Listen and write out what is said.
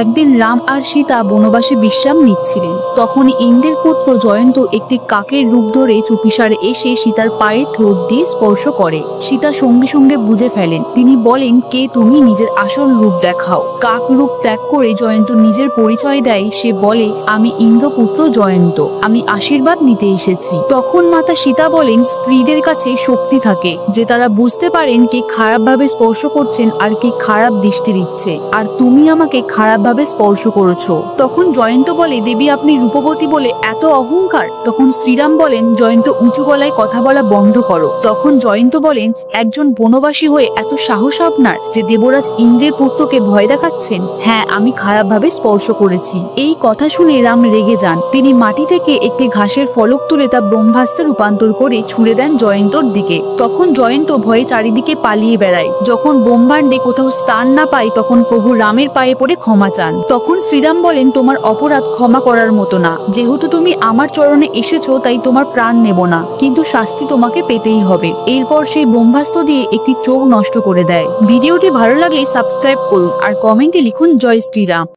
একদিন রাম আর সীতা বনবাসে বিশ্রাম নিচ্ছিলেন। তখন ইন্দ্রের পুত্র জয়ন্ত একটি কাকের রূপ ধরে চুপিসারে এসে সীতার পায়ে ঠোঁট দিয়ে স্পর্শ করে। সীতা সঙ্গে সঙ্গে বুঝে ফেলেন। তিনি বলেন, কে তুমি? নিজের আসল রূপ দেখাও। কাক রূপ ত্যাগ করে জয়ন্ত নিজের পরিচয় দেয়। সে বলে, আমি ইন্দ্রপুত্র জয়ন্ত, আমি আশীর্বাদ নিতে এসেছি। তখন মাতা সীতা বলেন, স্ত্রীদের কাছে শক্তি থাকে যে তারা বুঝতে পারেন কে খারাপভাবে স্পর্শ করছেন আর কে খারাপ দৃষ্টি দিচ্ছে, আর তুমি আমাকে খারাপভাবে স্পর্শ করেছো। তখন জয়ন্ত বলে, দেবী আপনি রূপবতী বলে এত অহংকার? তখন শ্রীরাম বলেন, জয়ন্ত উঁচু গলায় কথা বলা বন্ধ করো। তখন জয়ন্ত বলেন, একজন বনবাসী হয়ে এত সাহস আপনার যে দেবরাজ ইন্দ্রের পুত্রকে ভয় দেখাচ্ছেন? হ্যাঁ, আমি খারাপভাবে স্পর্শ করেছি। এই কথা শুনে রাম রেগে যান। তিনি মাটি থেকে একটি ঘাসের ফলক তুলে তা ব্রহ্মাস্ত্রে রূপান্তর করে ছুড়ে দেন জয়ন্তর দিকে। তখন জয়ন্ত ভয়ে চারিদিকে পালিয়ে বেড়ায়। যখন ব্রহ্মাণ্ডে কোথাও স্থান না পায় তখন প্রভু রামের পায়ে পড়ে ক্ষমা চান। তখন শ্রীরাম বলেন, তোমার অপরাধ ক্ষমা করার মতো না। যেহেতু তুমি আমার চরণে এসেছো তাই তোমার প্রাণ নেব না, কিন্তু শাস্তি তোমাকে পেতেই হবে। এরপর সেই ব্রহ্মাস্ত্র দিয়ে একটি চোখ নষ্ট করে দেয়। ভিডিওটি ভালো লাগলে সাবস্ক্রাইব করুন আর কমেন্টে লিখুন জয় শ্রীরাম।